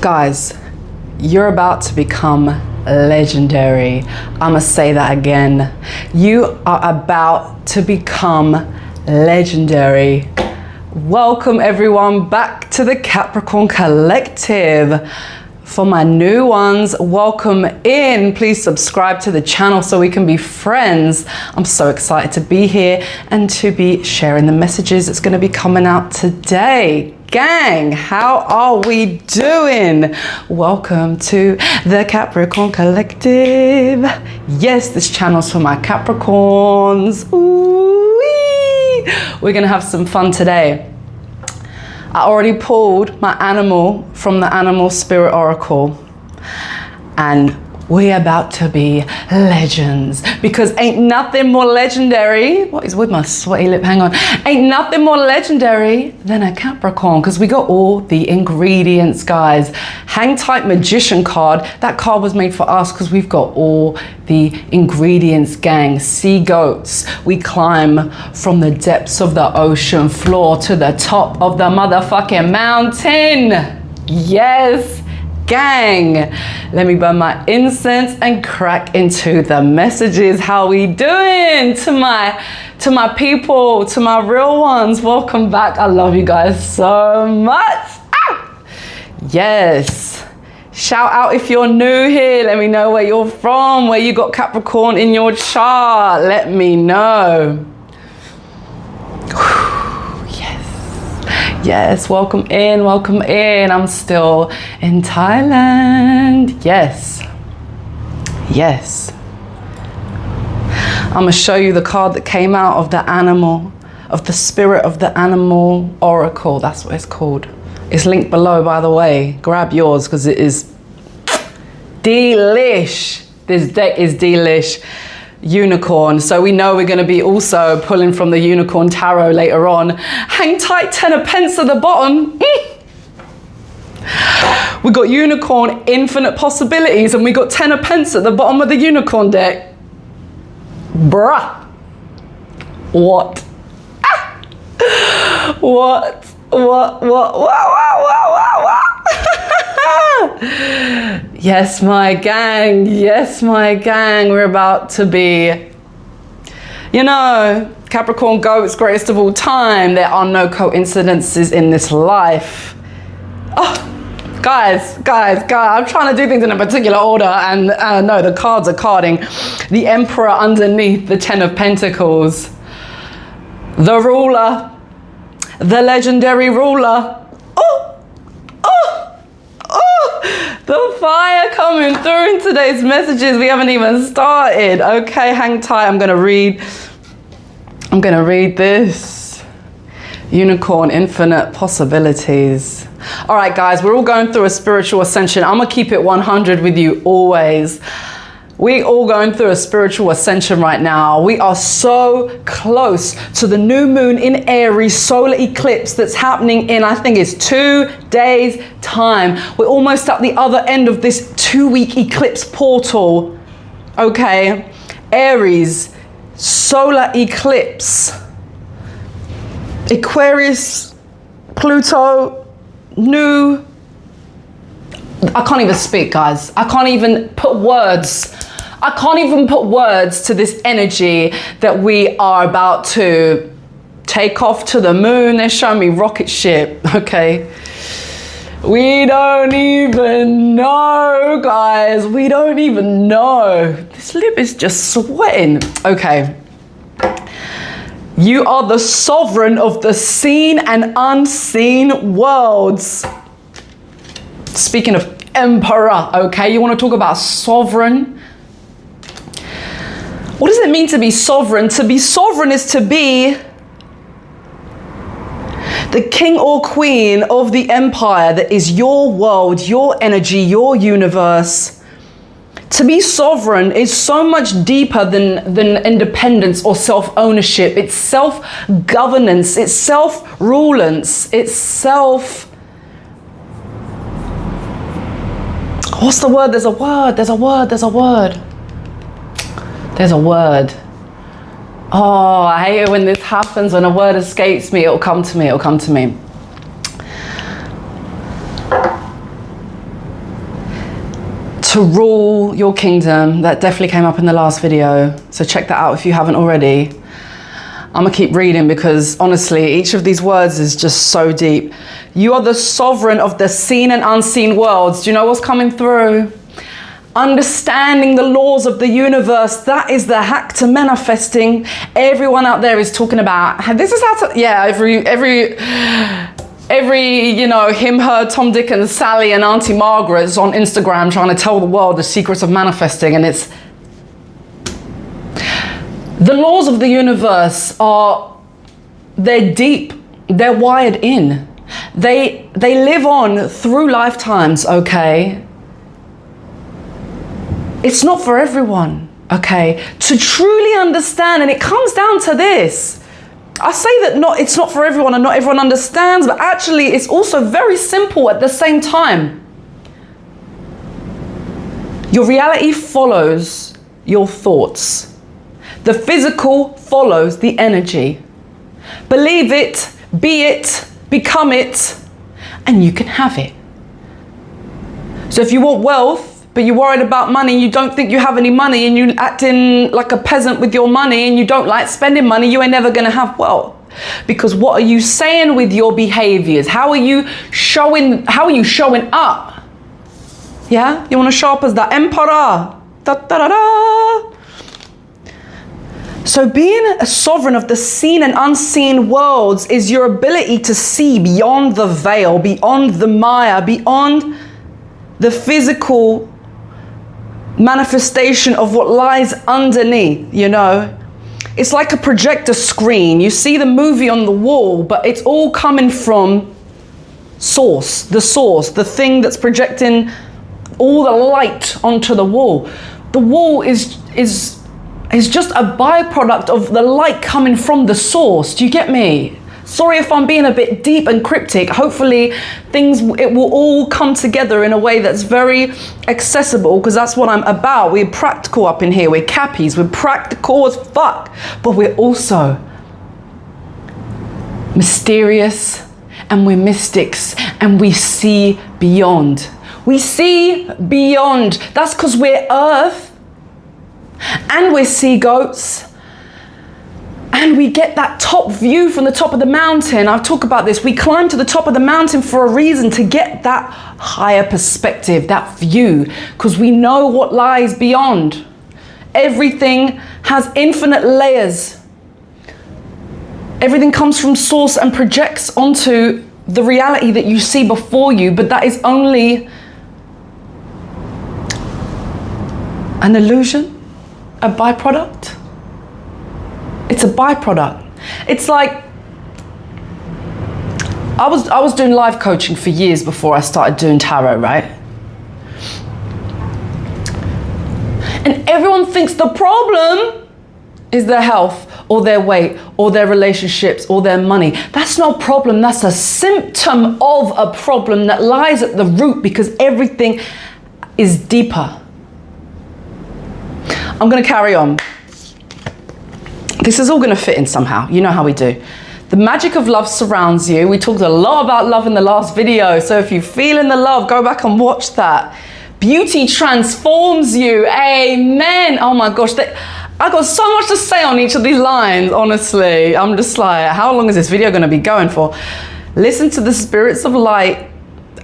Guys, you're about to become legendary. I'ma say that again. You are about to become legendary. Welcome everyone back to the Capricorn Collective. For my new ones, welcome in. Please subscribe to the channel so we can be friends. I'm so excited to be here and to be sharing the messages that's going to be coming out today. Gang, how are we doing? Welcome to the Capricorn Collective. Yes, this channel's for my Capricorns. Ooh-wee. We're going to have some fun today. I already pulled my animal from the Animal Spirit Oracle, and we're about to be legends, because ain't nothing more legendary. What is with my sweaty lip? Hang on. Ain't nothing more legendary than a Capricorn, because we got all the ingredients, guys. Hang tight, Magician card. That card was made for us because we've got all the ingredients, gang. Sea goats. We climb from the depths of the ocean floor to the top of the motherfucking mountain. Yes. Gang, let me burn my incense and crack into the messages. How we doing? To my people, to my real ones, welcome back. I love you guys so much. Yes, shout out if you're new here. Let me know where you're from, where you got Capricorn in your chart. Let me know. Yes, welcome in, welcome in. I'm still in Thailand. Yes. Yes. I'm gonna show you the card that came out of the animal, of the Spirit of the Animal Oracle. That's what it's called. It's linked below, by the way. Grab yours because it is delish. This deck is delish. Unicorn, so we know we're going to be also pulling from the Unicorn Tarot later on. Hang tight, 10 of pence at the bottom. We got Unicorn, infinite possibilities, and we got 10 of pence at the bottom of the Unicorn deck. Bruh. What? What? Yes, my gang. Yes, my gang. We're about to be, you know, Capricorn goats, greatest of all time. There are no coincidences in this life. Oh, guys, I'm trying to do things in a particular order, and no, the cards are carding. The Emperor underneath the 10 of Pentacles. The ruler. The legendary ruler. The fire coming through in today's messages. We haven't even started. Okay, hang tight. I'm gonna read this. Unicorn, infinite possibilities. All right, guys, we're all going through a spiritual ascension. I'm gonna keep it 100 with you always. We all going through a spiritual ascension right now. We are so close to the new moon in Aries solar eclipse that's happening in, I think it's 2 days time. We're almost at the other end of this 2-week eclipse portal. Okay, Aries solar eclipse. Aquarius, Pluto, new. I can't even speak, guys. I can't even put words to this energy that we are about to take off to the moon. They're showing me rocket ship, okay? We don't even know, guys. We don't even know. This lip is just sweating. Okay. You are the sovereign of the seen and unseen worlds. Speaking of emperor, okay, you want to talk about sovereign? What does it mean to be sovereign? To be sovereign is to be the king or queen of the empire that is your world, your energy, your universe. To be sovereign is so much deeper than independence or self-ownership. It's self-governance, it's self-rulance, it's self... What's the word? There's a word. Oh, I hate it when this happens, when a word escapes me. It'll come to me. to rule your kingdom. That definitely came up in the last video, so check that out if you haven't already. I'm gonna keep reading because honestly, each of these words is just so deep. You are the sovereign of the seen and unseen worlds. Do you know what's coming through? Understanding the laws of the universe. That is the hack to manifesting. Everyone out there is talking about, this is how to, yeah, every, you know, him, her, Tom, Dick and Sally and Auntie Margaret's on Instagram trying to tell the world the secrets of manifesting. And it's, the laws of the universe are, they're deep, they're wired in. They live on through lifetimes, okay? It's not for everyone, okay? To truly understand, and it comes down to this. I say that it's not for everyone and not everyone understands, but actually it's also very simple at the same time. Your reality follows your thoughts. The physical follows the energy. Believe it, be it, become it, and you can have it. So if you want wealth, but you're worried about money, you don't think you have any money, and you're acting like a peasant with your money, and you don't like spending money, you ain't never gonna have wealth. Because what are you saying with your behaviors? How are you showing up? Yeah, you wanna show up as the emperor. Da, da, da, da. So being a sovereign of the seen and unseen worlds is your ability to see beyond the veil, beyond the Maya, beyond the physical manifestation of what lies underneath, you know. It's like a projector screen. You see the movie on the wall, but it's all coming from source, the thing that's projecting all the light onto the wall. The wall is just a byproduct of the light coming from the source. Do you get me? Sorry if I'm being a bit deep and cryptic. Hopefully it will all come together in a way that's very accessible, because that's what I'm about. We're practical up in here. We're cappies. We're practical as fuck. But we're also mysterious, and we're mystics, and we see beyond. We see beyond. That's because we're earth, and we're sea goats. And we get that top view from the top of the mountain. I've talked about this. We climb to the top of the mountain for a reason, to get that higher perspective, that view, because we know what lies beyond. Everything has infinite layers. Everything comes from source and projects onto the reality that you see before you, but that is only an illusion, a byproduct. It's a byproduct. It's like, I was doing life coaching for years before I started doing tarot, right? And everyone thinks the problem is their health, or their weight, or their relationships, or their money. That's not a problem. That's a symptom of a problem that lies at the root, because everything is deeper. I'm going to carry on. This is all going to fit in somehow. You know how we do. The magic of love surrounds you. We talked a lot about love in the last video. So if you feel in the love, go back and watch that. Beauty transforms you. Amen. Oh my gosh. I got so much to say on each of these lines, honestly. I'm just like, how long is this video going to be going for? Listen to the spirits of light.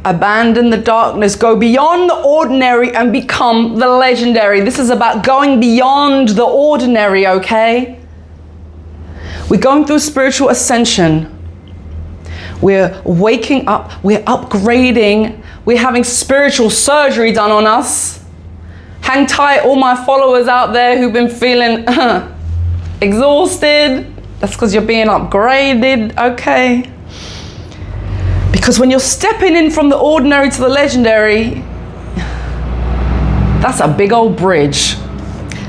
Abandon the darkness. Go beyond the ordinary and become the legendary. This is about going beyond the ordinary, okay? We're going through spiritual ascension. We're waking up. We're upgrading. We're having spiritual surgery done on us. Hang tight, all my followers out there who've been feeling exhausted. That's because you're being upgraded, okay? Because when you're stepping in from the ordinary to the legendary, that's a big old bridge.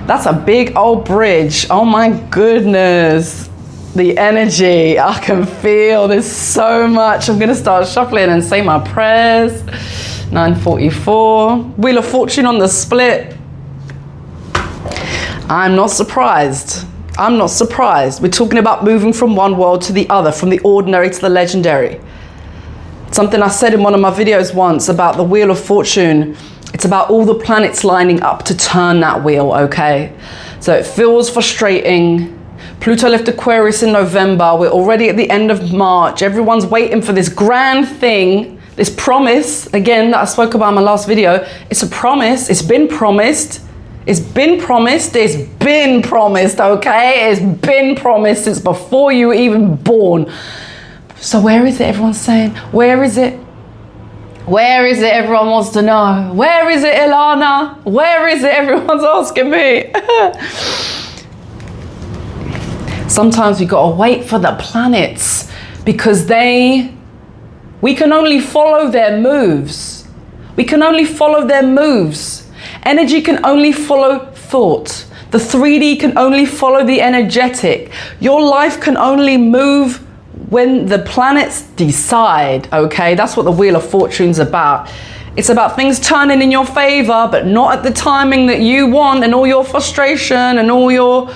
That's a big old bridge. Oh my goodness. The energy, I can feel there's so much. I'm gonna start shuffling and say my prayers. 9:44. Wheel of Fortune on the split. I'm not surprised. I'm not surprised. We're talking about moving from one world to the other, from the ordinary to the legendary. Something I said in one of my videos once about the Wheel of Fortune It's about all the planets lining up to turn that wheel, okay? So it feels frustrating. Pluto left Aquarius in November. We're already at the end of March. Everyone's waiting for this grand thing, this promise, again, that I spoke about in my last video. It's a promise. It's been promised. It's been promised. It's been promised, okay? It's been promised since before you were even born. So where is it? Everyone's saying, where is it? Where is it? Everyone wants to know. Where is it, Ilana? Where is it? Everyone's asking me. Sometimes we gotta wait for the planets because we can only follow their moves. We can only follow their moves. Energy can only follow thought. The 3D can only follow the energetic. Your life can only move when the planets decide, okay? That's what the Wheel of Fortune's about. It's about things turning in your favor, but not at the timing that you want, and all your frustration and all your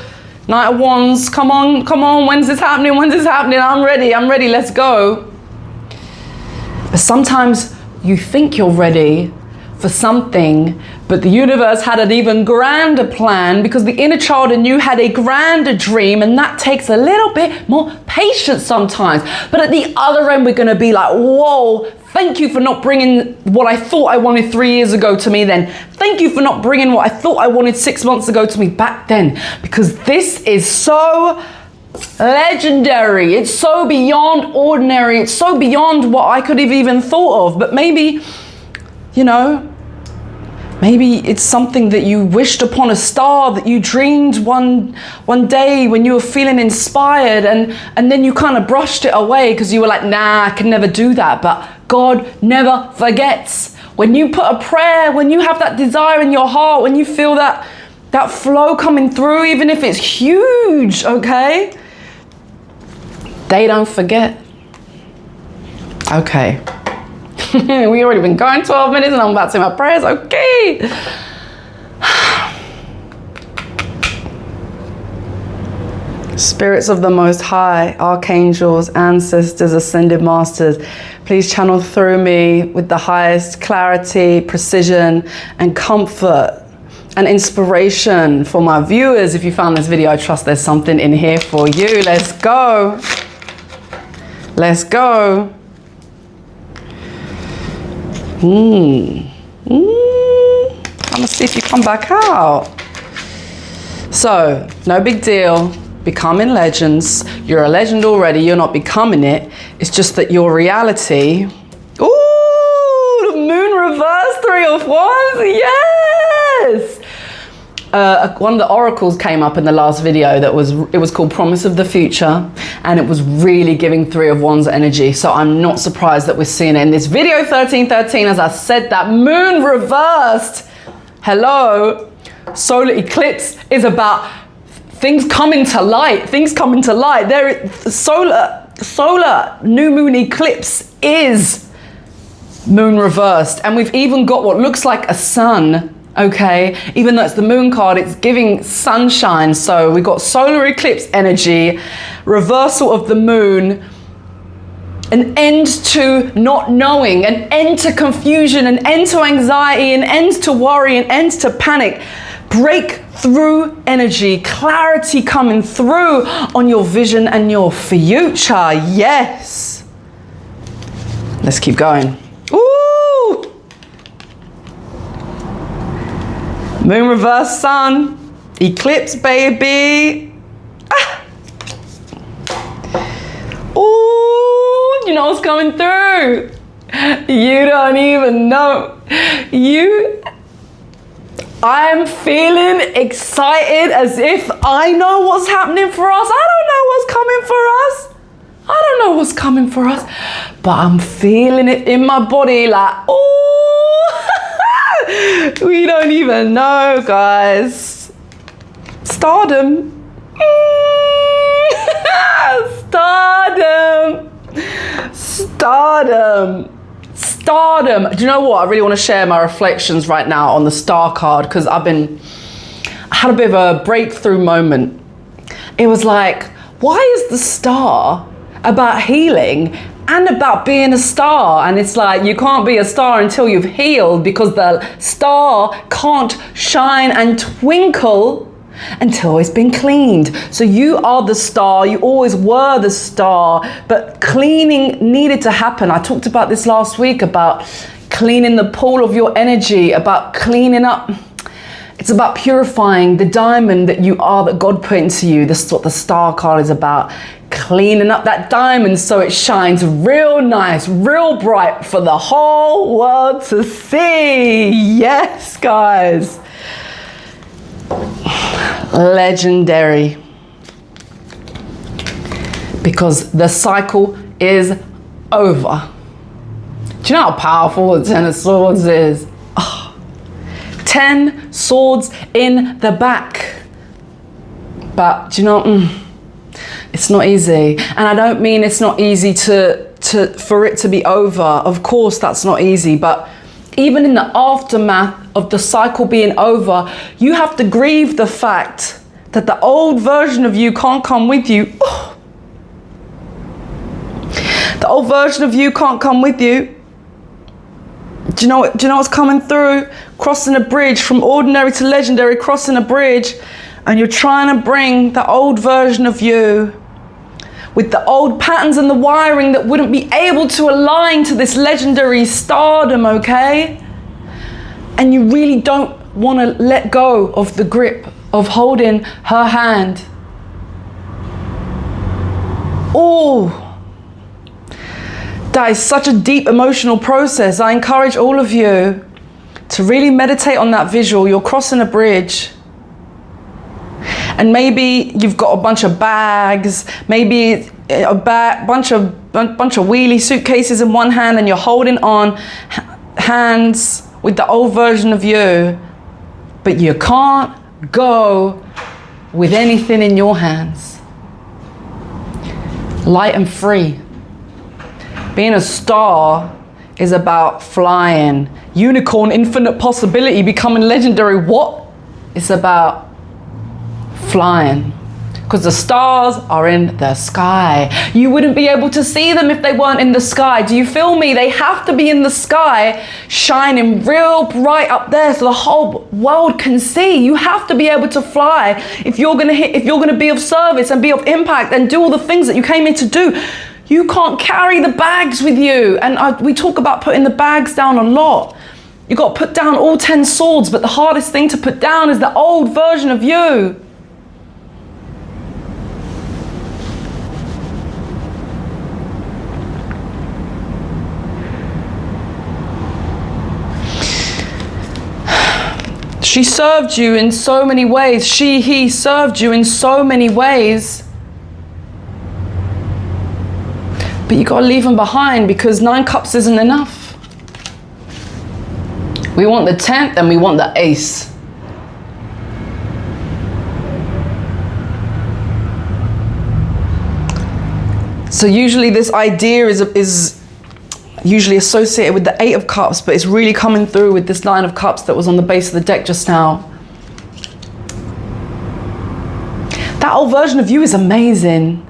Knight of Wands. Come on, when's this happening? When's this happening? I'm ready, let's go. But sometimes you think you're ready for something, but the universe had an even grander plan because the inner child in you had a grander dream, and that takes a little bit more patience sometimes. But at the other end, we're going to be like, whoa, thank you for not bringing what I thought I wanted 3 years ago to me then. Thank you for not bringing what I thought I wanted 6 months ago to me back then, because this is so legendary. It's so beyond ordinary. It's so beyond what I could have even thought of. But maybe, you know, maybe it's something that you wished upon a star, that you dreamed one day when you were feeling inspired, and then you kind of brushed it away because you were like, nah, I can never do that. But God never forgets. When you put a prayer, when you have that desire in your heart, when you feel that flow coming through, even if it's huge, okay? They don't forget. Okay. We already been going 12 minutes and I'm about to say my prayers. Okay. Spirits of the Most High, archangels, ancestors, ascended masters, please channel through me with the highest clarity, precision, and comfort and inspiration for my viewers. If you found this video, I trust there's something in here for you. Let's go. Let's go. I'm gonna see if you come back out. So, no big deal. Becoming legends. You're a legend already. You're not becoming it. It's just that your reality. Ooh, the moon reverse, 3 of Wands. Yes. One of the oracles came up in the last video it was called Promise of the Future, and it was really giving 3 of Wands energy. So I'm not surprised that we're seeing it in this video 1313. As I said, that moon reversed. Hello. Solar eclipse is about things coming to light. Things coming to light. Solar new moon eclipse is moon reversed, and we've even got what looks like a sun. Okay, even though it's the moon card, it's giving sunshine. So we got solar eclipse energy, reversal of the moon, an end to not knowing, an end to confusion, an end to anxiety, an end to worry, an end to panic. Breakthrough energy, clarity coming through on your vision and your future. Yes. Let's keep going. Ooh. Moon reverse sun, eclipse baby. Ah. Ooh, you know what's coming through. You don't even know. I'm feeling excited as if I know what's happening for us. I don't know what's coming for us. I don't know what's coming for us, but I'm feeling it in my body like, ooh. We don't even know, guys. Stardom. Stardom. Stardom. Stardom. Do you know what? I really want to share my reflections right now on the star card, because I had a bit of a breakthrough moment. It was like, why is the star about healing and about being a star. And it's like, you can't be a star until you've healed, because the star can't shine and twinkle until it's been cleaned. So you are the star, you always were the star, but cleaning needed to happen. I talked about this last week, about cleaning the pool of your energy, about cleaning up. It's about purifying the diamond that you are, that God put into you. This is what the star card is about. Cleaning up that diamond so it shines real nice, real bright for the whole world to see. Yes, guys. Legendary. Because the cycle is over. Do you know how powerful the Ten of Swords is? 10 swords in the back. But do you know, it's not easy. And I don't mean it's not easy for it to be over. Of course, that's not easy. But even in the aftermath of the cycle being over, you have to grieve the fact that the old version of you can't come with you. The old version of you can't come with you. Do you know what's coming through? Crossing a bridge from ordinary to legendary, crossing a bridge, and you're trying to bring the old version of you with the old patterns and the wiring that wouldn't be able to align to this legendary stardom, okay? And you really don't want to let go of the grip of holding her hand. Oh, that is such a deep emotional process. I encourage all of you to really meditate on that visual. You're crossing a bridge, and maybe you've got a bunch of bags, maybe a bunch of wheelie suitcases in one hand, and you're holding on hands with the old version of you, but you can't go with anything in your hands. Light and free. Being a star is about flying. Unicorn, infinite possibility, becoming legendary. What? It's about flying. Because the stars are in the sky. You wouldn't be able to see them if they weren't in the sky. Do you feel me? They have to be in the sky, shining real bright up there so the whole world can see. You have to be able to fly if you're gonna be of service and be of impact and do all the things that you came here to do. You can't carry the bags with you. And we talk about putting the bags down a lot. You got to put down all 10 swords, but the hardest thing to put down is the old version of you. She served you in so many ways. He served you in so many ways. But you got to leave them behind, because 9 cups isn't enough. We want the 10th and we want the ace. So usually this idea is usually associated with the 8 of cups, but it's really coming through with this 9 of cups that was on the base of the deck just now. That old version of you is amazing.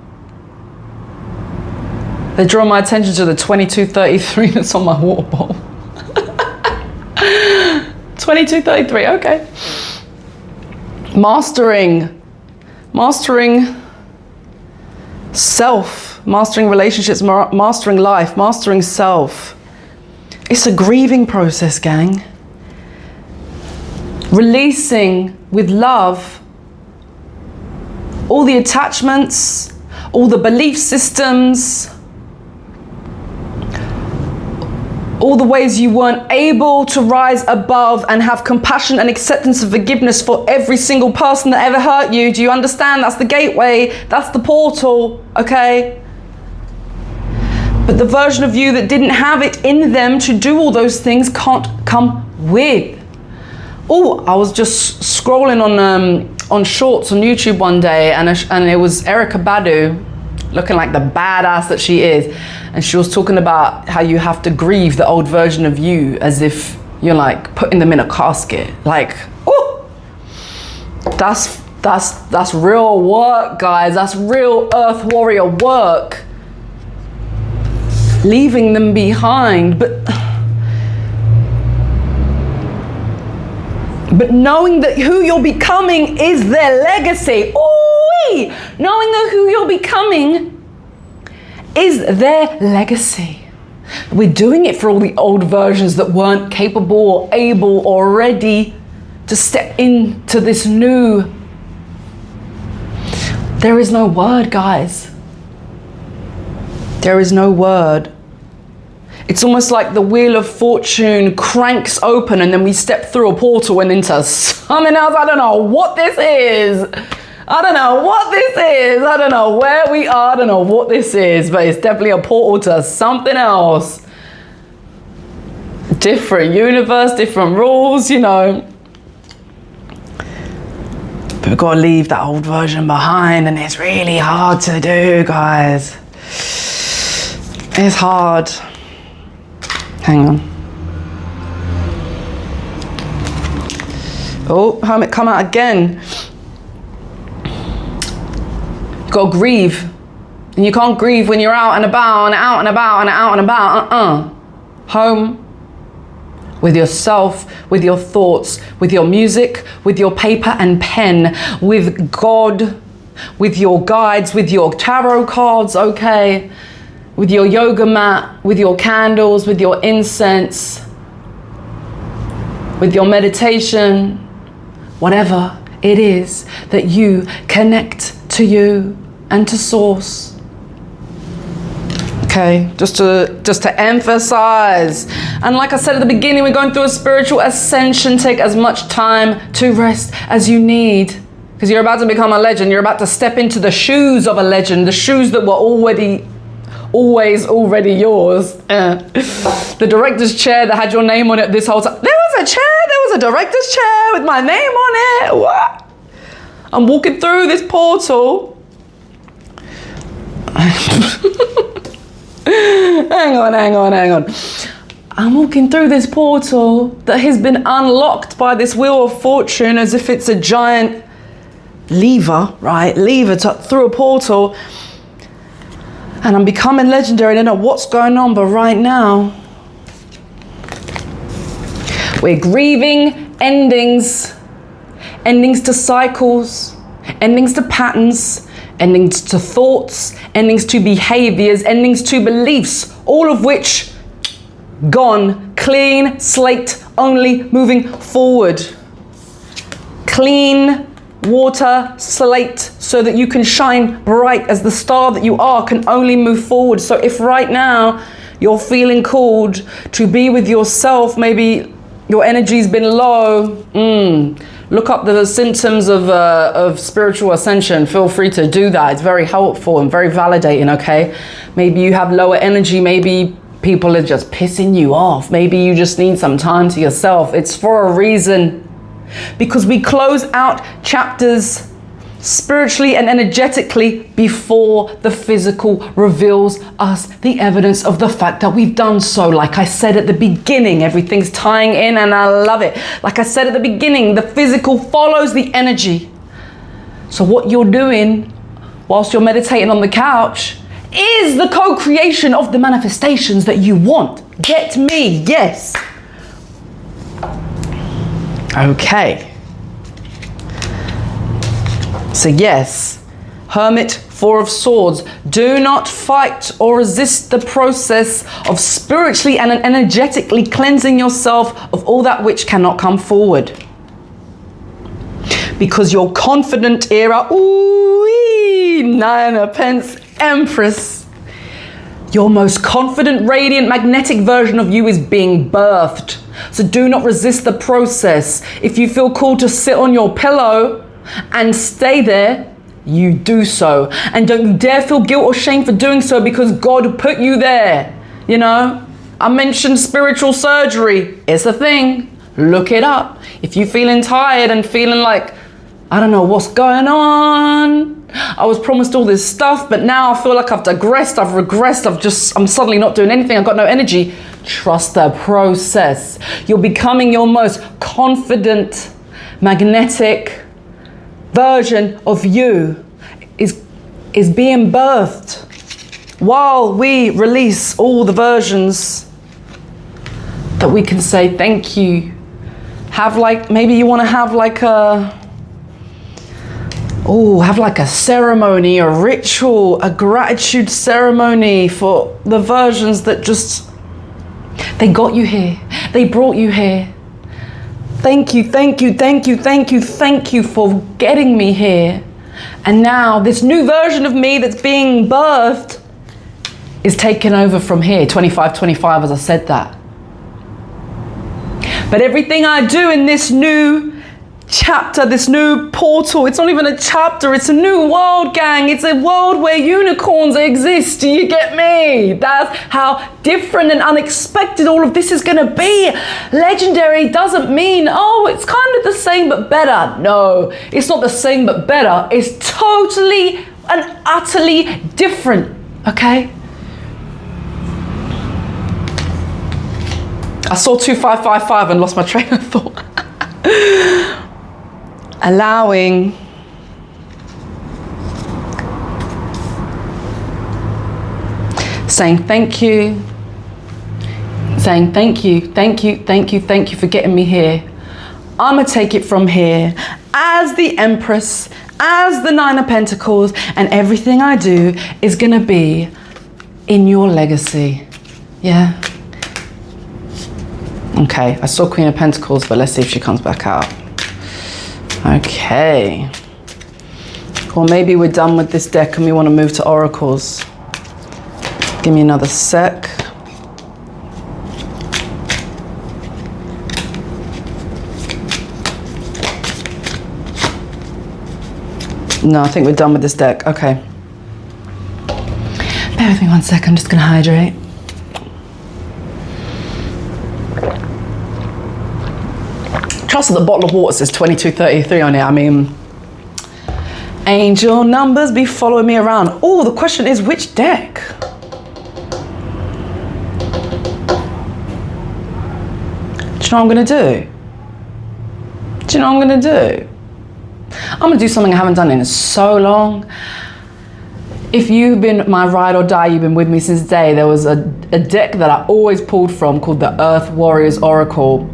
They draw my attention to the 2233 that's on my water bottle. 2233, okay. Mastering self, mastering relationships, mastering life, mastering self. It's a grieving process, gang. Releasing with love all the attachments, all the belief systems, all the ways you weren't able to rise above and have compassion and acceptance and forgiveness for every single person that ever hurt you. Do you understand? That's the gateway. That's the portal, okay? But the version of you that didn't have it in them to do all those things can't come with. Oh, I was just scrolling on shorts on YouTube one day, and it was Erykah Badu, looking like the badass that she is, and she was talking about how you have to grieve the old version of you as if you're like putting them in a casket. Like, oh, that's real work, guys. That's real earth warrior work. leaving them behind, but knowing that who you're becoming is their legacy. Ooh-wee! Knowing that who you're becoming is their legacy. We're doing it for all the old versions that weren't capable or able or ready to step into this new. There is no word, guys. There is no word. It's almost like the Wheel of Fortune cranks open and then we step through a portal and into something else. I don't know what this is. I don't know what this is. I don't know where we are. I don't know what this is, but it's definitely a portal to something else. Different universe, different rules, you know. But we've got to leave that old version behind, and it's really hard to do, guys. It's hard. Hang on. Oh, Hermit, come out again. You've got to grieve. And you can't grieve when you're out and about and out and about and out and about. Home. With yourself, with your thoughts, with your music, with your paper and pen, with God, with your guides, with your tarot cards, okay? With your yoga mat, with your candles, with your incense, with your meditation, whatever it is that you connect to you and to source. Okay, just to emphasize. And like I said at the beginning, we're going through a spiritual ascension. Take as much time to rest as you need, because you're about to become a legend. You're about to step into the shoes of a legend, the shoes that were already yours. The director's chair that had your name on it this whole time. There was a chair, there was a director's chair with my name on it. What? I'm walking through this portal. Hang on. I'm walking through this portal that has been unlocked by this Wheel of Fortune as if it's a giant lever, right? Through a portal. And I'm becoming legendary. I don't know what's going on, but right now, we're grieving endings to cycles, endings to patterns, endings to thoughts, endings to behaviors, endings to beliefs, all of which gone, clean slate, only moving forward. Clean water slate so that you can shine bright as the star that you are, can only move forward. So if right now you're feeling called to be with yourself, maybe your energy's been low, look up the symptoms of spiritual ascension. Feel free to do that. It's very helpful and very validating, okay? Maybe you have lower energy. Maybe people are just pissing you off. Maybe you just need some time to yourself. It's for a reason. Because we close out chapters spiritually and energetically before the physical reveals us the evidence of the fact that we've done so. Like I said at the beginning, everything's tying in and I love it. Like I said at the beginning, the physical follows the energy. So what you're doing whilst you're meditating on the couch is the co-creation of the manifestations that you want. Get me? Yes. Okay. So yes, Hermit, Four of Swords. Do not fight or resist the process of spiritually and energetically cleansing yourself of all that which cannot come forward. Because your confident era, ooh, Nine of Pence, Empress, your most confident, radiant, magnetic version of you is being birthed. So do not resist the process. If you feel called to sit on your pillow and stay there, you do so. And don't you dare feel guilt or shame for doing so, because God put you there. You know, I mentioned spiritual surgery. It's a thing. Look it up. If you're feeling tired and feeling like, I don't know what's going on, I was promised all this stuff, but now I feel like I've digressed, I've regressed, I'm suddenly not doing anything, I've got no energy. Trust the process. You're becoming your most confident, magnetic version of you is being birthed. while we release all the versions, that we can say thank you. Have like, maybe you want to have like a ceremony, a ritual, a gratitude ceremony for the versions that just, they got you here. They brought you here. Thank you, thank you, thank you, thank you, thank you for getting me here. And now this new version of me that's being birthed is taken over from here, 25, as I said that. But everything I do in this new chapter, this new portal, it's not even a chapter, it's a new world, gang. It's a world where unicorns exist. Do you get me? That's how different and unexpected all of this is gonna be. Legendary doesn't mean, oh, it's kind of the same but better. No, it's not the same but better. It's totally and utterly different, okay? I saw 2555 and lost my train of thought. Allowing saying thank you, saying thank you, thank you, thank you, thank you for getting me here. I'm gonna take it from here as the Empress, as the Nine of Pentacles, and everything I do is gonna be in your legacy. Yeah. Okay, I saw Queen of Pentacles, but let's see if she comes back out. Okay. Or maybe we're done with this deck and we want to move to oracles. Give me another sec. No, I think we're done with this deck. Okay. Bear with me 1 sec, I'm just going to hydrate. Trust that the bottle of water says 2233 on it. I mean, angel numbers be following me around. Oh, the question is which deck? Do you know what I'm gonna do? Do you know what I'm gonna do? I'm gonna do something I haven't done in so long. If you've been my ride or die, you've been with me since day, there was a deck that I always pulled from called the Earth Warriors Oracle.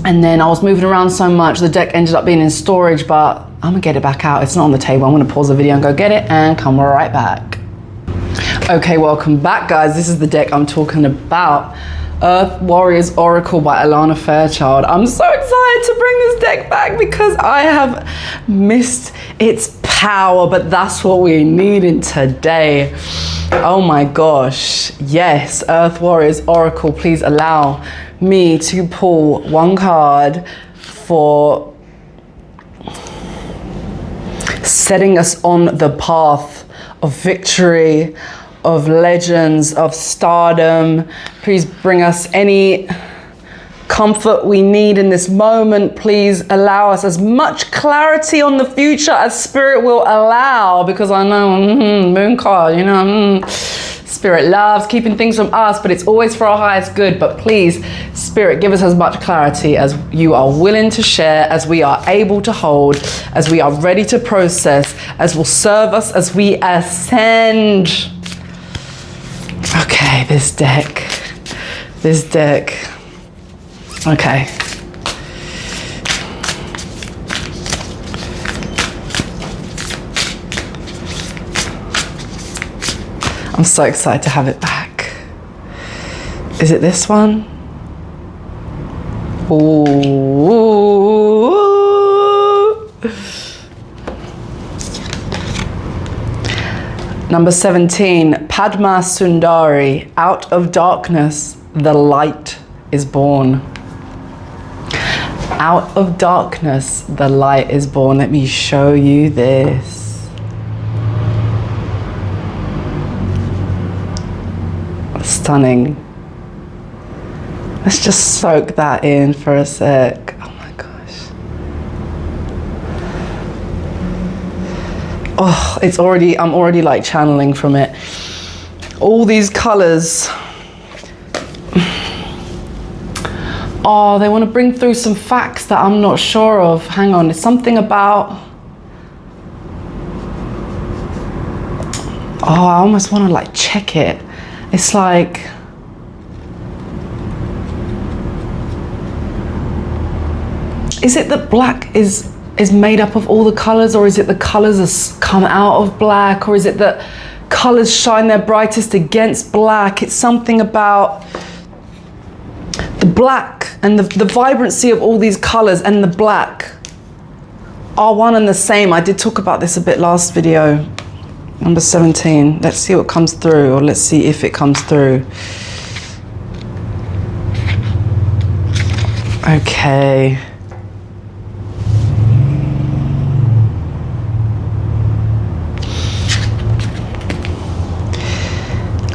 And then I was moving around so much, the deck ended up being in storage, but I'm gonna get it back out. It's not on the table. I'm gonna pause the video and go get it and come right back. Okay, welcome back, guys. This is the deck I'm talking about. Earth Warriors Oracle by Alana Fairchild. I'm so excited to bring this deck back because I have missed its power, but that's what we need in today. Oh my gosh. Yes, Earth Warriors Oracle, please allow me to pull one card for setting us on the path of victory, of legends, of stardom. Please bring us any comfort we need in this moment. Please allow us as much clarity on the future as Spirit will allow, because I know, moon card, you know, Spirit loves keeping things from us, but it's always for our highest good. But please, Spirit, give us as much clarity as you are willing to share, as we are able to hold, as we are ready to process, as will serve us as we ascend. Okay, this deck. Okay. I'm so excited to have it back. Is it this one? Ooh. Number 17, Padma Sundari. Out of darkness, the light is born. Out of darkness, the light is born. Let me show you this. Stunning. Let's just soak that in for a sec. Oh my gosh. Oh, I'm already like channeling from it. All these colors. Oh, they want to bring through some facts that I'm not sure of. Hang on, it's something about... Oh, I almost want to like check it. It's like, is it that black is made up of all the colors, or is it the colors come out of black, or is it that colors shine their brightest against black? It's something about the black and the vibrancy of all these colors and the black are one and the same. I did talk about this a bit last video. Number 17. Let's see what comes through, or let's see if it comes through. Okay.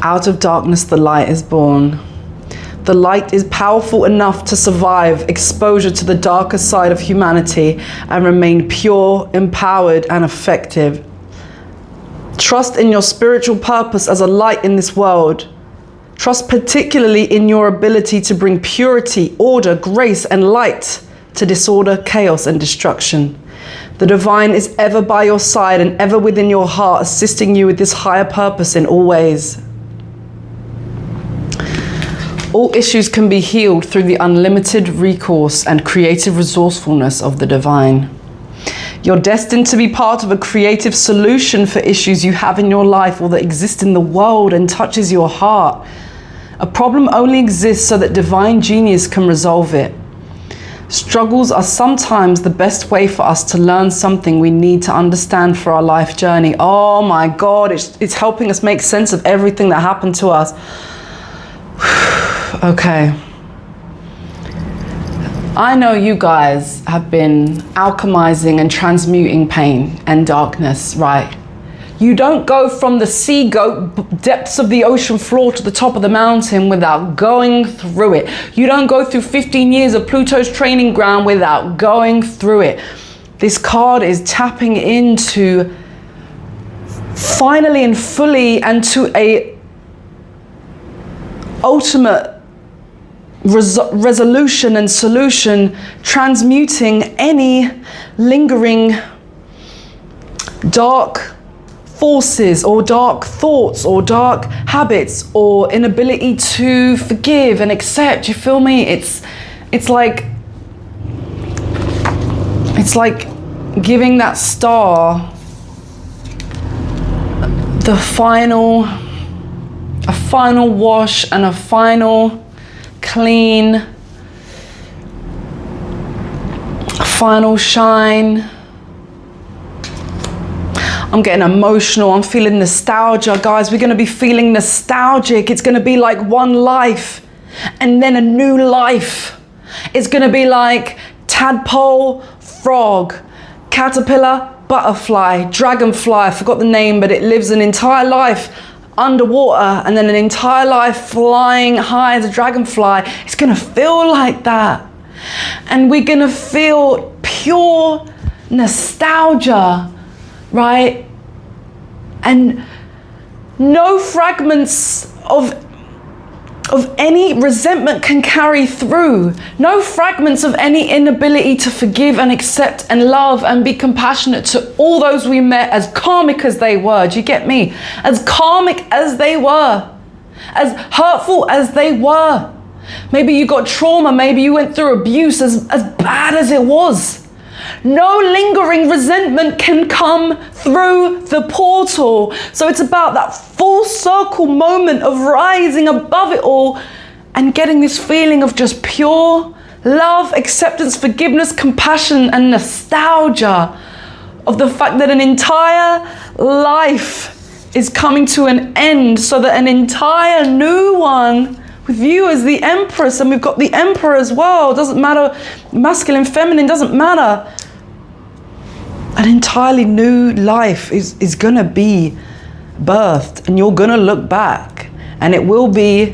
Out of darkness, the light is born. The light is powerful enough to survive exposure to the darker side of humanity and remain pure, empowered, and effective. Trust in your spiritual purpose as a light in this world. Trust particularly in your ability to bring purity, order, grace, and light to disorder, chaos, and destruction. The divine is ever by your side and ever within your heart, assisting you with this higher purpose in all ways. All issues can be healed through the unlimited recourse and creative resourcefulness of the divine. You're destined to be part of a creative solution for issues you have in your life or that exist in the world and touches your heart. A problem only exists so that divine genius can resolve it. Struggles are sometimes the best way for us to learn something we need to understand for our life journey. Oh my God, it's helping us make sense of everything that happened to us. Okay. I know you guys have been alchemizing and transmuting pain and darkness, right? You don't go from the sea depths of the ocean floor to the top of the mountain without going through it. You don't go through 15 years of Pluto's training ground without going through it. This card is tapping into finally and fully and to a ultimate resolution and solution, transmuting any lingering dark forces or dark thoughts or dark habits or inability to forgive and accept. You feel me? It's like giving that star a final wash and a final clean, a final shine. I'm getting emotional. I'm feeling nostalgia, guys. We're going to be feeling nostalgic. It's going to be like one life and then a new life. It's going to be like tadpole, frog, caterpillar, butterfly, dragonfly. I forgot the name, but it lives an entire life underwater and then an entire life flying high as a dragonfly. It's going to feel like that. And we're going to feel pure nostalgia, right? And no fragments of any resentment can carry through. No fragments of any inability to forgive and accept and love and be compassionate to all those we met, as karmic as they were. Do you get me? As karmic as they were, as hurtful as they were. Maybe you got trauma, maybe you went through abuse, as bad as it was. No lingering resentment can come through the portal. So it's about that full circle moment of rising above it all and getting this feeling of just pure love, acceptance, forgiveness, compassion, and nostalgia of the fact that an entire life is coming to an end, so that an entire new one with you as the Empress, and we've got the Emperor as well. Doesn't matter, masculine, feminine, doesn't matter. An entirely new life is gonna be birthed, and you're gonna look back, and it will be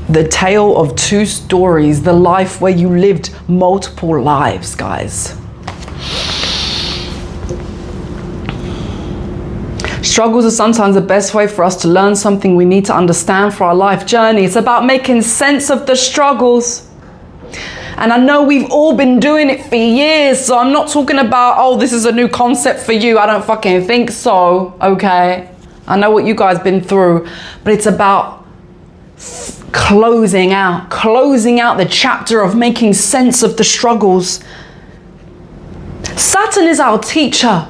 the tale of two stories, the life where you lived multiple lives, guys. Struggles are sometimes the best way for us to learn something we need to understand for our life journey. It's about making sense of the struggles. And I know we've all been doing it for years, so I'm not talking about, oh, this is a new concept for you. I don't fucking think so, okay? I know what you guys been through, but it's about closing out the chapter of making sense of the struggles. Saturn is our teacher.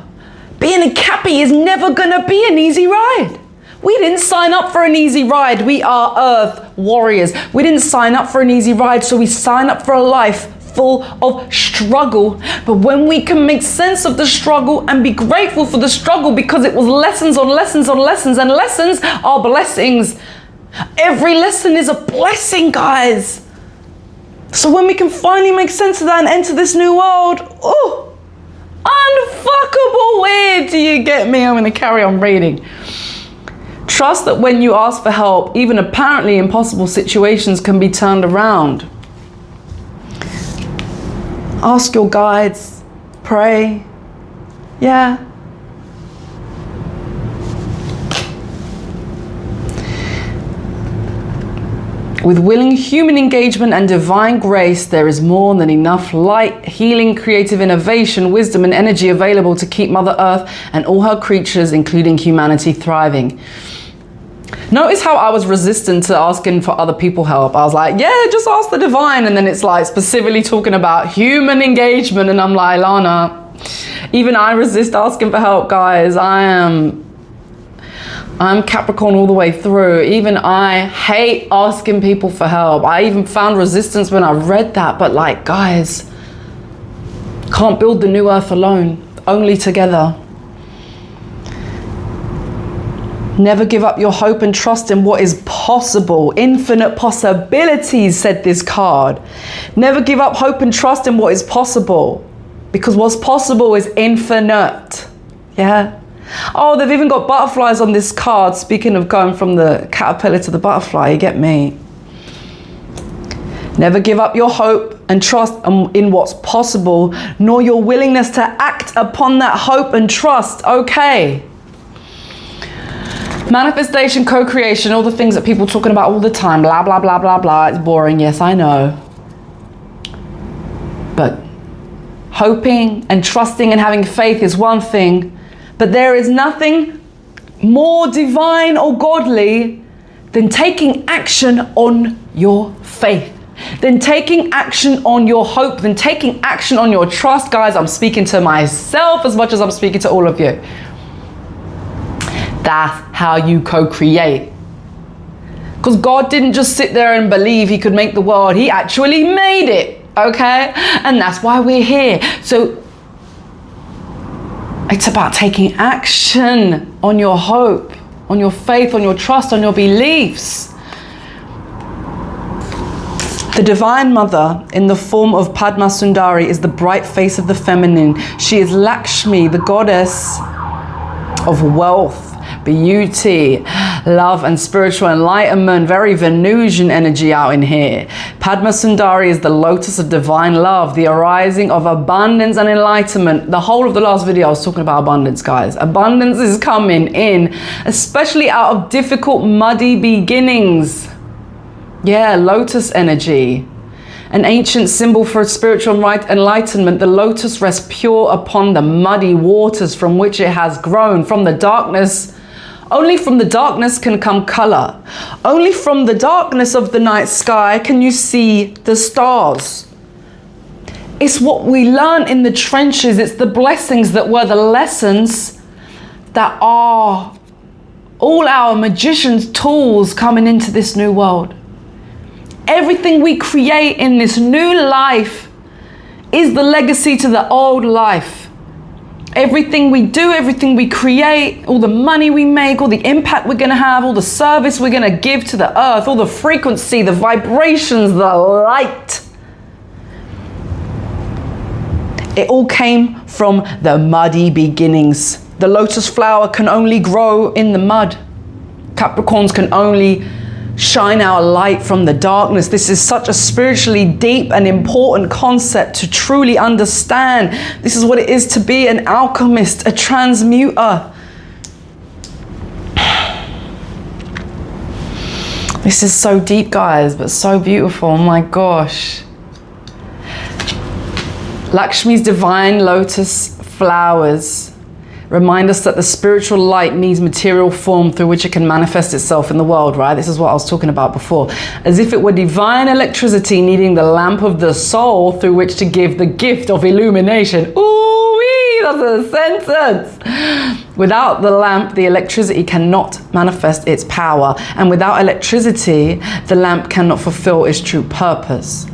Being a Cappy is never gonna be an easy ride. We didn't sign up for an easy ride. We are Earth warriors. We didn't sign up for an easy ride, so we sign up for a life full of struggle. But when we can make sense of the struggle and be grateful for the struggle, because it was lessons on lessons on lessons, and lessons are blessings. Every lesson is a blessing, guys. So when we can finally make sense of that and enter this new world, oh, unfuckable weird. Do you get me? I'm going to carry on reading. Trust that when you ask for help, even apparently impossible situations can be turned around. Ask your guides, pray. Yeah. With willing human engagement and divine grace, there is more than enough light, healing, creative innovation, wisdom, and energy available to keep Mother Earth and all her creatures, including humanity, thriving. Notice how I was resistant to asking for other people help. I was like, yeah, just ask the divine. And then it's like specifically talking about human engagement. And I'm like, Lana, even I resist asking for help, guys. I'm Capricorn all the way through. Even I hate asking people for help. I even found resistance when I read that. But like, guys, can't build the new earth alone, only together. Never give up your hope and trust in what is possible. Infinite possibilities, said this card. Never give up hope and trust in what is possible, because what's possible is infinite. Yeah. Oh, they've even got butterflies on this card. Speaking of going from the caterpillar to the butterfly, you get me. Never give up your hope and trust in what's possible, nor your willingness to act upon that hope and trust. Okay. Manifestation, co-creation, all the things that people talking about all the time, blah, blah, blah, blah, blah. It's boring, yes, I know. But hoping and trusting and having faith is one thing, but there is nothing more divine or godly than taking action on your faith, than taking action on your hope, than taking action on your trust. Guys, I'm speaking to myself as much as I'm speaking to all of you. That's how you co-create. Because God didn't just sit there and believe he could make the world. He actually made it, okay? And that's why we're here. So it's about taking action on your hope, on your faith, on your trust, on your beliefs. The Divine Mother, in the form of Padma Sundari, is the bright face of the feminine. She is Lakshmi, the goddess of wealth, beauty, love, and spiritual enlightenment. Very Venusian energy out in here. Padma Sundari is the lotus of divine love, the arising of abundance and enlightenment. The whole of the last video I was talking about abundance, guys. Abundance is coming in, especially out of difficult, muddy beginnings. Yeah, lotus energy. An ancient symbol for spiritual enlightenment, the lotus rests pure upon the muddy waters from which it has grown. From the darkness, only from the darkness can come color. Only from the darkness of the night sky can you see the stars. It's what we learn in the trenches. It's the blessings that were the lessons that are all our magician's tools coming into this new world. Everything we create in this new life is the legacy to the old life. Everything we do, everything we create, all the money we make, all the impact we're going to have, all the service we're going to give to the earth, all the frequency, the vibrations, the light. It all came from the muddy beginnings. The lotus flower can only grow in the mud. Capricorns can only shine our light from the darkness. This is such a spiritually deep and important concept to truly understand. This is what it is to be an alchemist, a transmuter. This is so deep, guys, but so beautiful. Oh my gosh. Lakshmi's divine lotus flowers remind us that the spiritual light needs material form through which it can manifest itself in the world, right? This is what I was talking about before. As if it were divine electricity needing the lamp of the soul through which to give the gift of illumination. Ooh-wee, that's a sentence. Without the lamp, the electricity cannot manifest its power. And without electricity, the lamp cannot fulfill its true purpose.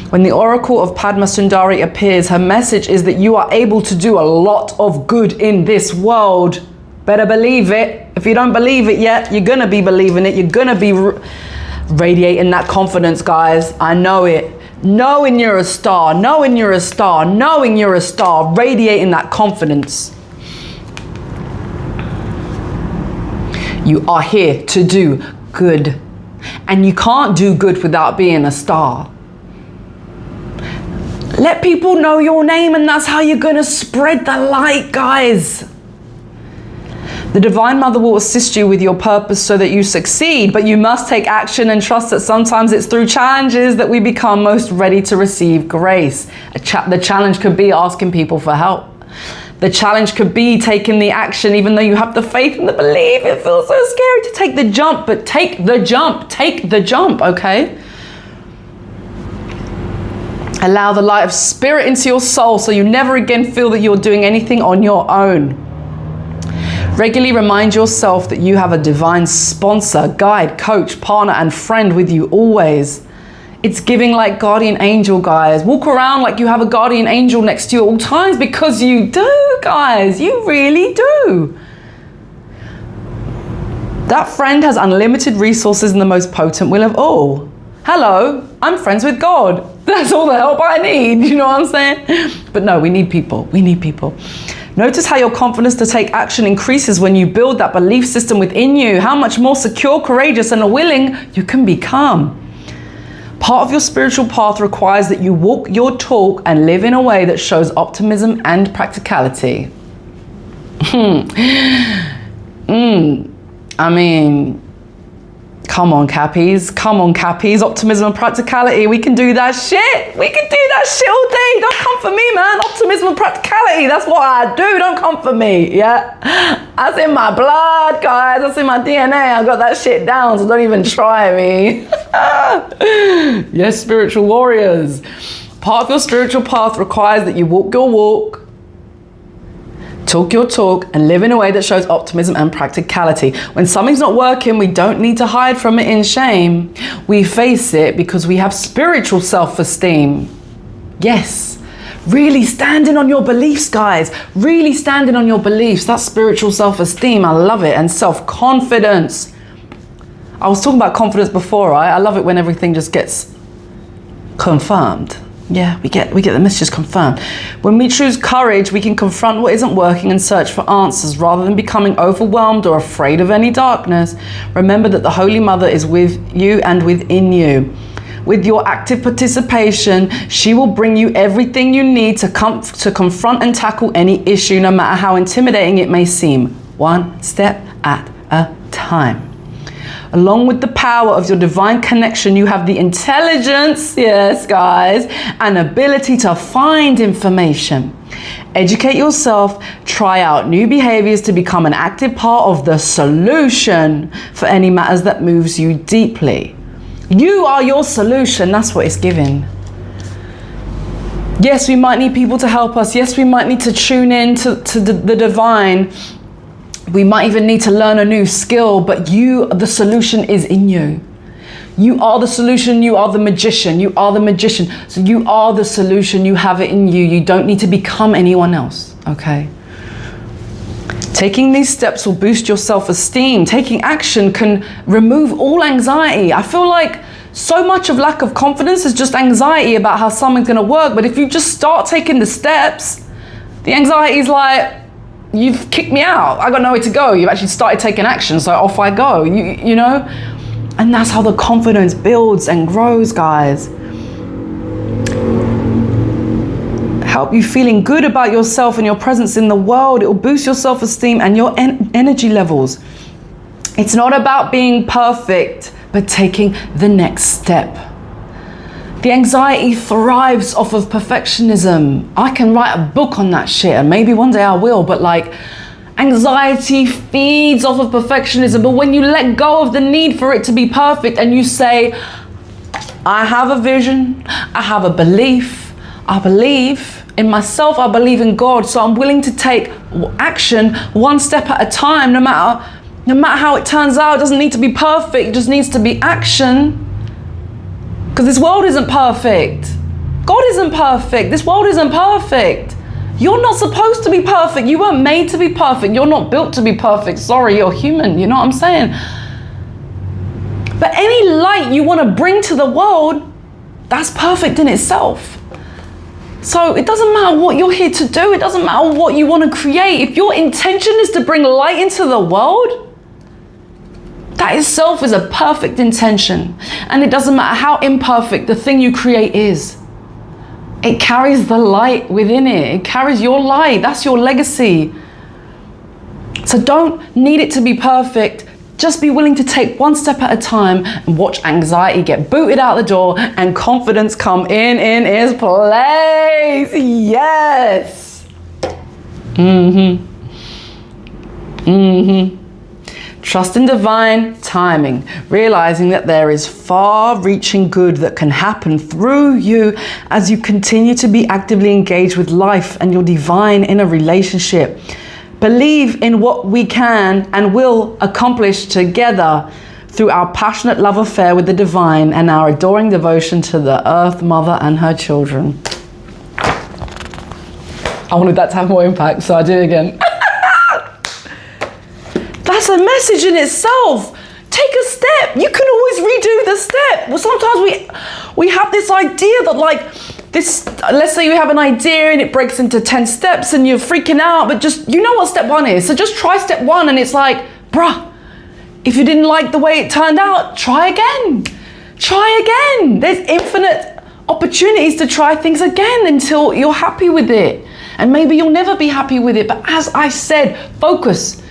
When the oracle of Padma Sundari appears, her message is that you are able to do a lot of good in this world. Better believe it. If you don't believe it yet, you're going to be believing it. You're going to be radiating that confidence, guys. I know it. Knowing you're a star, knowing you're a star, knowing you're a star, radiating that confidence. You are here to do good. And you can't do good without being a star. Let people know your name, and that's how you're going to spread the light, guys. The Divine Mother will assist you with your purpose so that you succeed, but you must take action and trust that sometimes it's through challenges that we become most ready to receive grace. The challenge could be asking people for help. The challenge could be taking the action, even though you have the faith and the belief. It feels so scary to take the jump, but take the jump, okay? Allow the light of spirit into your soul so you never again feel that you're doing anything on your own. Regularly remind yourself that you have a divine sponsor, guide, coach, partner, and friend with you always. It's giving like guardian angel, guys. Walk around like you have a guardian angel next to you at all times, because you do, guys. You really do. That friend has unlimited resources and the most potent will of all. Hello, I'm friends with God. That's all the help I need. You know what I'm saying? But no, we need people. We need people. Notice how your confidence to take action increases when you build that belief system within you. How much more secure, courageous, and willing you can become. Part of your spiritual path requires that you walk your talk and live in a way that shows optimism and practicality. I mean, come on, Cappies. Come on, Cappies. Optimism and practicality. We can do that shit. We can do that shit all day. Don't come for me, man. Optimism and practicality. That's what I do. Don't come for me. Yeah. That's in my blood, guys. That's in my DNA. I got that shit down, so don't even try me. Yes, spiritual warriors. Part of your spiritual path requires that you walk your walk, talk your talk, and live in a way that shows optimism and practicality. When something's not working, we don't need to hide from it in shame. We face it because we have spiritual self-esteem. Yes, really standing on your beliefs, guys. Really standing on your beliefs. That's spiritual self-esteem. I love it. And self-confidence. I was talking about confidence before, right? I love it when everything just gets confirmed. Yeah, we get the messages confirmed. When we choose courage, we can confront what isn't working and search for answers rather than becoming overwhelmed or afraid of any darkness. Remember that the Holy Mother is with you and within you. With your active participation, she will bring you everything you need to confront and tackle any issue, no matter how intimidating it may seem, one step at a time. Along with the power of your divine connection, you have the intelligence, yes guys, and ability to find information. Educate yourself, try out new behaviors to become an active part of the solution for any matters that moves you deeply. You are your solution, that's what it's giving. Yes, we might need people to help us. Yes, we might need to tune in to the divine. We might even need to learn a new skill, but the solution is in you. You are the solution. You are the magician. You are the magician. So you are the solution. You have it in you. You don't need to become anyone else. Okay. Taking these steps will boost your self-esteem. Taking action can remove all anxiety. I feel like so much of lack of confidence is just anxiety about how something's going to work. But if you just start taking the steps, the anxiety is like, you've kicked me out. I got nowhere to go. You've actually started taking action, so off I go. You know? And that's how the confidence builds and grows, guys. Help you feeling good about yourself and your presence in the world. It will boost your self-esteem and your energy levels. It's not about being perfect, but taking the next step. The anxiety thrives off of perfectionism. I can write a book on that shit, and maybe one day I will, but like, Anxiety feeds off of perfectionism, but when you let go of the need for it to be perfect and you say, I have a vision, I have a belief, I believe in myself, I believe in God, so I'm willing to take action one step at a time, no matter how it turns out. It doesn't need to be perfect, it just needs to be action. Because this world isn't perfect. God isn't perfect. This world isn't perfect. You're not supposed to be perfect. You weren't made to be perfect. You're not built to be perfect. Sorry, you're human. You know what I'm saying? But any light you want to bring to the world, that's perfect in itself. So it doesn't matter what you're here to do. It doesn't matter what you want to create. If your intention is to bring light into the world, that itself is a perfect intention. And it doesn't matter how imperfect the thing you create is. It carries the light within it. It carries your light. That's your legacy. So don't need it to be perfect. Just be willing to take one step at a time and watch anxiety get booted out the door and confidence come in its place. Yes. Trust in divine timing, realizing that there is far-reaching good that can happen through you as you continue to be actively engaged with life and your divine inner relationship. Believe in what we can and will accomplish together through our passionate love affair with the divine and our adoring devotion to the Earth Mother and her children. I wanted that to have more impact, so I did it again. That's a message in itself. Take a step. You can always redo the step. Well, sometimes we have this idea that let's say you have an idea and it breaks into 10 steps and you're freaking out, but just, you know what step one is. So just try step one and it's like, bruh, if you didn't like the way it turned out, try again. Try again. There's infinite opportunities to try things again until you're happy with it. And maybe you'll never be happy with it. But as I said, focus.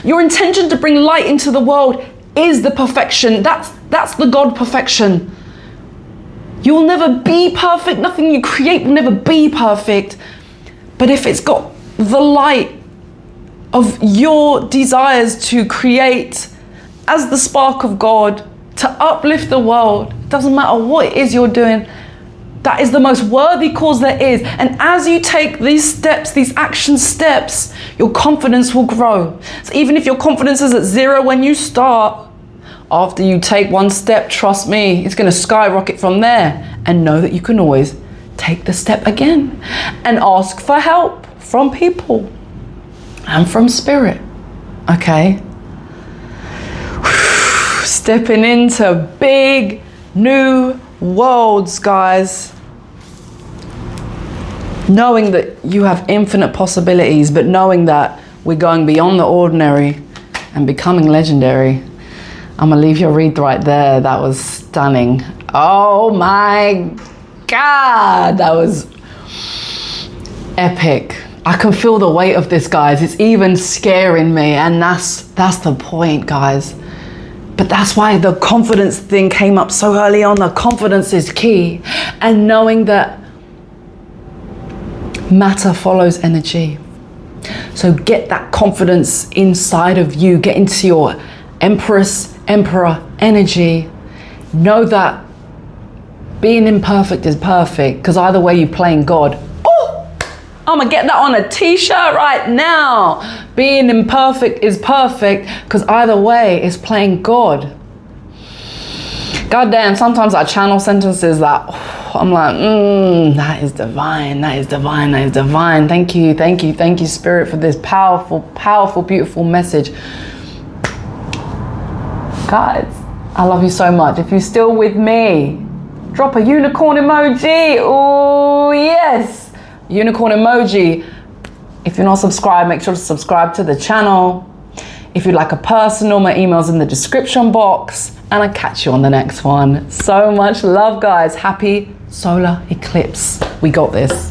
Your intention to bring light into the world is the perfection. That's the God perfection. You will never be perfect. Nothing you create will never be perfect. But if it's got the light of your desires to create as the spark of God, to uplift the world, it doesn't matter what it is you're doing, that is the most worthy cause there is. And as you take these steps, these action steps, your confidence will grow. So even if your confidence is at 0 when you start, after you take one step, trust me, it's going to skyrocket from there. And know that you can always take the step again and ask for help from people and from spirit. Okay? Stepping into big new worlds, guys. Knowing that you have infinite possibilities, but knowing that we're going beyond the ordinary and becoming legendary. I'm gonna leave your read right there. That was stunning. Oh my God, that was epic. I can feel the weight of this, guys. It's even scaring me, and that's the point, guys. But that's why the confidence thing came up so early on. The confidence is key. And knowing that matter follows energy. So get that confidence inside of you. Get into your Empress, Emperor energy. Know that being imperfect is perfect, because either way you're playing God. Oh, I'm gonna get that on a t-shirt right now. Being imperfect is perfect, because either way is playing God. God damn, sometimes I channel sentences that I'm like, that is divine, that is divine, that is divine. Thank you, thank you, thank you, Spirit, for this powerful, powerful, beautiful message. Guys, I love you so much. If you're still with me, drop a unicorn emoji. Oh, yes. Unicorn emoji. If you're not subscribed, make sure to subscribe to the channel. If you'd like a personal, my email's in the description box. And I'll catch you on the next one. So much love, guys. Happy solar eclipse. We got this.